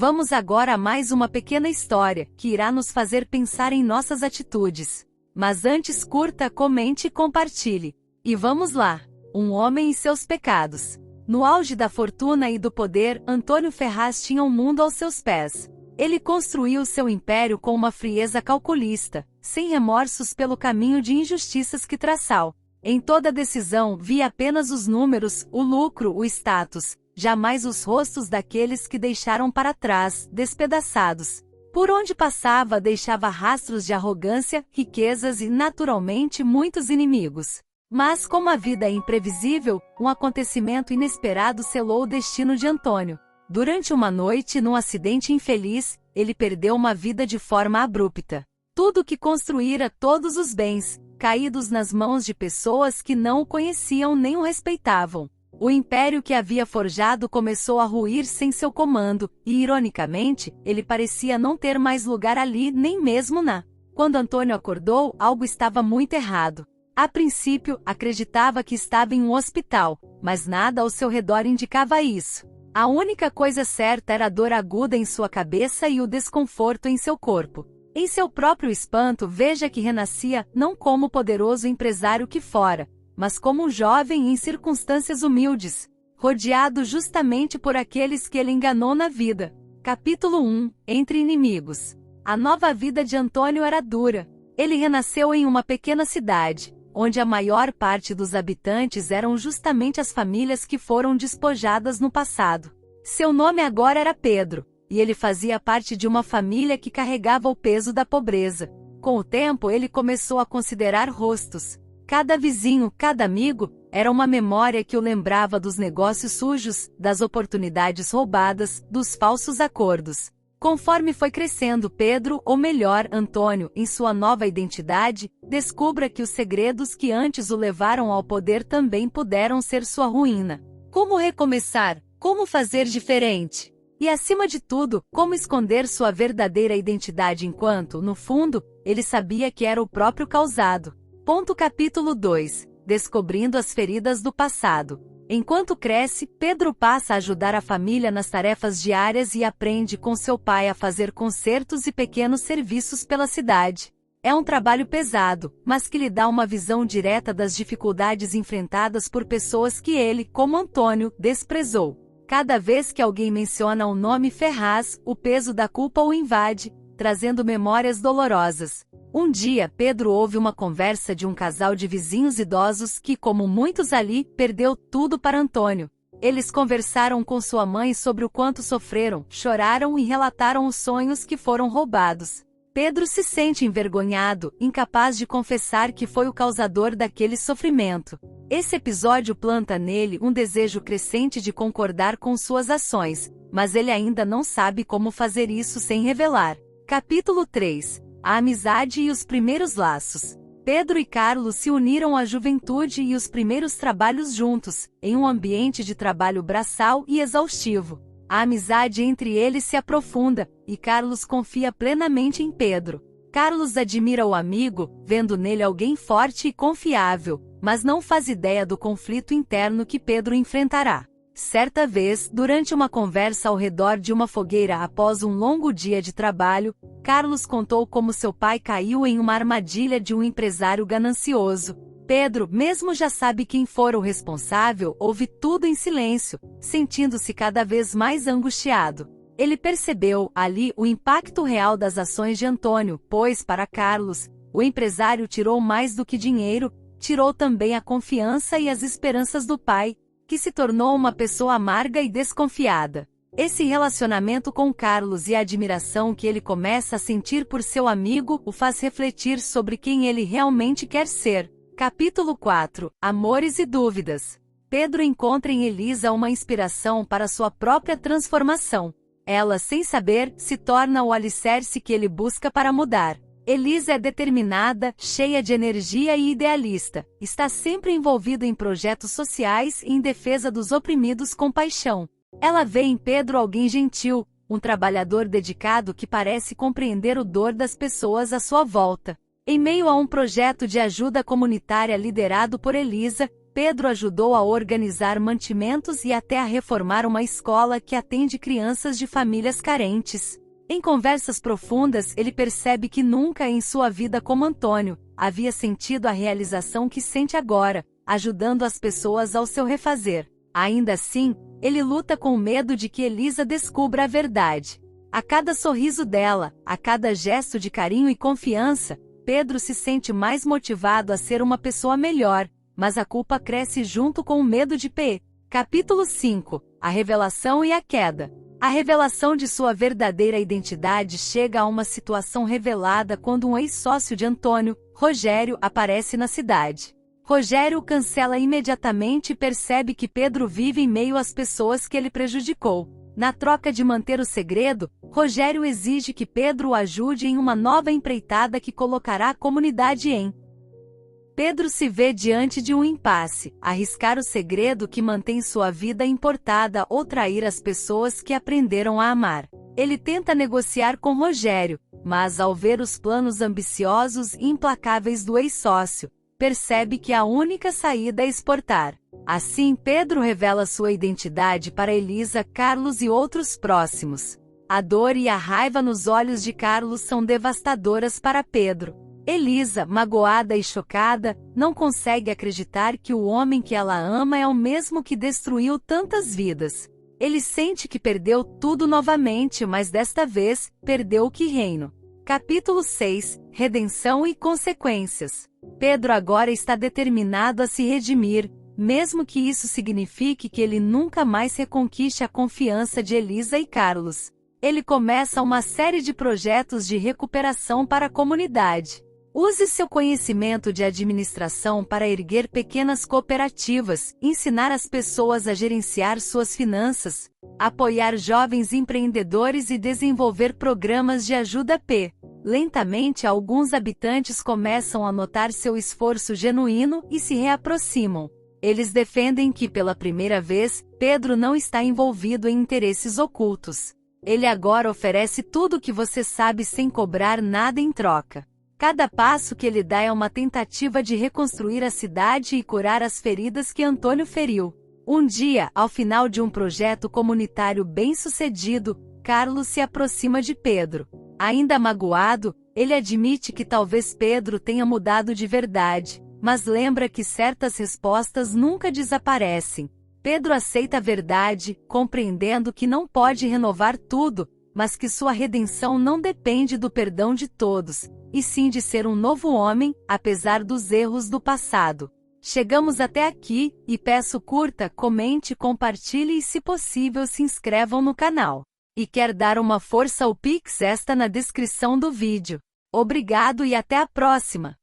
Vamos agora a mais uma pequena história, que irá nos fazer pensar em nossas atitudes. Mas antes curta, comente e compartilhe. E vamos lá! Um homem e seus pecados. No auge da fortuna e do poder, Antônio Ferraz tinha o mundo aos seus pés. Ele construiu seu império com uma frieza calculista, sem remorsos pelo caminho de injustiças que traçou. Em toda decisão via apenas os números, o lucro, o status, jamais os rostos daqueles que deixaram para trás, despedaçados. Por onde passava deixava rastros de arrogância, riquezas e, naturalmente, muitos inimigos. Mas como a vida é imprevisível, um acontecimento inesperado selou o destino de Antônio. Durante uma noite, num acidente infeliz, ele perdeu uma vida de forma abrupta. Tudo o que construíra, todos os bens, caídos nas mãos de pessoas que não o conheciam nem o respeitavam. O império que havia forjado começou a ruir sem seu comando, e, ironicamente, ele parecia não ter mais lugar ali, nem mesmo na. Quando Antônio acordou, algo estava muito errado. A princípio, acreditava que estava em um hospital, mas nada ao seu redor indicava isso. A única coisa certa era a dor aguda em sua cabeça e o desconforto em seu corpo. Em seu próprio espanto, veja que renascia, não como o poderoso empresário que fora, mas como um jovem em circunstâncias humildes, rodeado justamente por aqueles que ele enganou na vida. Capítulo 1 – Entre inimigos. A nova vida de Antônio era dura. Ele renasceu em uma pequena cidade, onde a maior parte dos habitantes eram justamente as famílias que foram despojadas no passado. Seu nome agora era Pedro, e ele fazia parte de uma família que carregava o peso da pobreza. Com o tempo ele começou a considerar rostos. Cada vizinho, cada amigo, era uma memória que o lembrava dos negócios sujos, das oportunidades roubadas, dos falsos acordos. Conforme foi crescendo Pedro, ou melhor, Antônio, em sua nova identidade, descubra que os segredos que antes o levaram ao poder também puderam ser sua ruína. Como recomeçar? Como fazer diferente? E acima de tudo, como esconder sua verdadeira identidade enquanto, no fundo, ele sabia que era o próprio causado. Capítulo 2 – Descobrindo as feridas do passado. Enquanto cresce, Pedro passa a ajudar a família nas tarefas diárias e aprende com seu pai a fazer consertos e pequenos serviços pela cidade. É um trabalho pesado, mas que lhe dá uma visão direta das dificuldades enfrentadas por pessoas que ele, como Antônio, desprezou. Cada vez que alguém menciona o nome Ferraz, o peso da culpa o invade, trazendo memórias dolorosas. Um dia, Pedro ouve uma conversa de um casal de vizinhos idosos que, como muitos ali, perdeu tudo para Antônio. Eles conversaram com sua mãe sobre o quanto sofreram, choraram e relataram os sonhos que foram roubados. Pedro se sente envergonhado, incapaz de confessar que foi o causador daquele sofrimento. Esse episódio planta nele um desejo crescente de concordar com suas ações, mas ele ainda não sabe como fazer isso sem revelar. Capítulo 3 – A amizade e os primeiros laços. Pedro e Carlos se uniram à juventude e os primeiros trabalhos juntos, em um ambiente de trabalho braçal e exaustivo. A amizade entre eles se aprofunda, e Carlos confia plenamente em Pedro. Carlos admira o amigo, vendo nele alguém forte e confiável, mas não faz ideia do conflito interno que Pedro enfrentará. Certa vez, durante uma conversa ao redor de uma fogueira após um longo dia de trabalho, Carlos contou como seu pai caiu em uma armadilha de um empresário ganancioso. Pedro, mesmo já sabe quem for o responsável, ouve tudo em silêncio, sentindo-se cada vez mais angustiado. Ele percebeu, ali, o impacto real das ações de Antônio, pois, para Carlos, o empresário tirou mais do que dinheiro, tirou também a confiança e as esperanças do pai, que se tornou uma pessoa amarga e desconfiada. Esse relacionamento com Carlos e a admiração que ele começa a sentir por seu amigo o faz refletir sobre quem ele realmente quer ser. Capítulo 4 – Amores e dúvidas. Pedro encontra em Elisa uma inspiração para sua própria transformação. Ela, sem saber, se torna o alicerce que ele busca para mudar. Elisa é determinada, cheia de energia e idealista. Está sempre envolvida em projetos sociais e em defesa dos oprimidos com paixão. Ela vê em Pedro alguém gentil, um trabalhador dedicado que parece compreender o dor das pessoas à sua volta. Em meio a um projeto de ajuda comunitária liderado por Elisa, Pedro ajudou a organizar mantimentos e até a reformar uma escola que atende crianças de famílias carentes. Em conversas profundas, ele percebe que nunca em sua vida como Antônio havia sentido a realização que sente agora, ajudando as pessoas ao seu refazer. Ainda assim, ele luta com o medo de que Elisa descubra a verdade. A cada sorriso dela, a cada gesto de carinho e confiança, Pedro se sente mais motivado a ser uma pessoa melhor, mas a culpa cresce junto com o medo de P. Capítulo 5. A revelação e a queda. A revelação de sua verdadeira identidade chega a uma situação revelada quando um ex-sócio de Antônio, Rogério, aparece na cidade. Rogério o cancela imediatamente e percebe que Pedro vive em meio às pessoas que ele prejudicou. Na troca de manter o segredo, Rogério exige que Pedro o ajude em uma nova empreitada que colocará a comunidade em. Pedro se vê diante de um impasse: arriscar o segredo que mantém sua vida importada ou trair as pessoas que aprenderam a amar. Ele tenta negociar com Rogério, mas ao ver os planos ambiciosos e implacáveis do ex-sócio, percebe que a única saída é exportar. Assim, Pedro revela sua identidade para Elisa, Carlos e outros próximos. A dor e a raiva nos olhos de Carlos são devastadoras para Pedro. Elisa, magoada e chocada, não consegue acreditar que o homem que ela ama é o mesmo que destruiu tantas vidas. Ele sente que perdeu tudo novamente, mas desta vez, perdeu o que reino. Capítulo 6. Redenção e consequências. Pedro agora está determinado a se redimir, mesmo que isso signifique que ele nunca mais reconquiste a confiança de Elisa e Carlos. Ele começa uma série de projetos de recuperação para a comunidade. Use seu conhecimento de administração para erguer pequenas cooperativas, ensinar as pessoas a gerenciar suas finanças, apoiar jovens empreendedores e desenvolver programas de ajuda P. Lentamente, alguns habitantes começam a notar seu esforço genuíno e se reaproximam. Eles defendem que, pela primeira vez, Pedro não está envolvido em interesses ocultos. Ele agora oferece tudo o que você sabe sem cobrar nada em troca. Cada passo que ele dá é uma tentativa de reconstruir a cidade e curar as feridas que Antônio feriu. Um dia, ao final de um projeto comunitário bem-sucedido, Carlos se aproxima de Pedro. Ainda magoado, ele admite que talvez Pedro tenha mudado de verdade, mas lembra que certas respostas nunca desaparecem. Pedro aceita a verdade, compreendendo que não pode renovar tudo, mas que sua redenção não depende do perdão de todos, e sim de ser um novo homem, apesar dos erros do passado. Chegamos até aqui, e peço curta, comente, compartilhe e se possível se inscrevam no canal. E quer dar uma força ao Pix? Está na descrição do vídeo. Obrigado e até a próxima!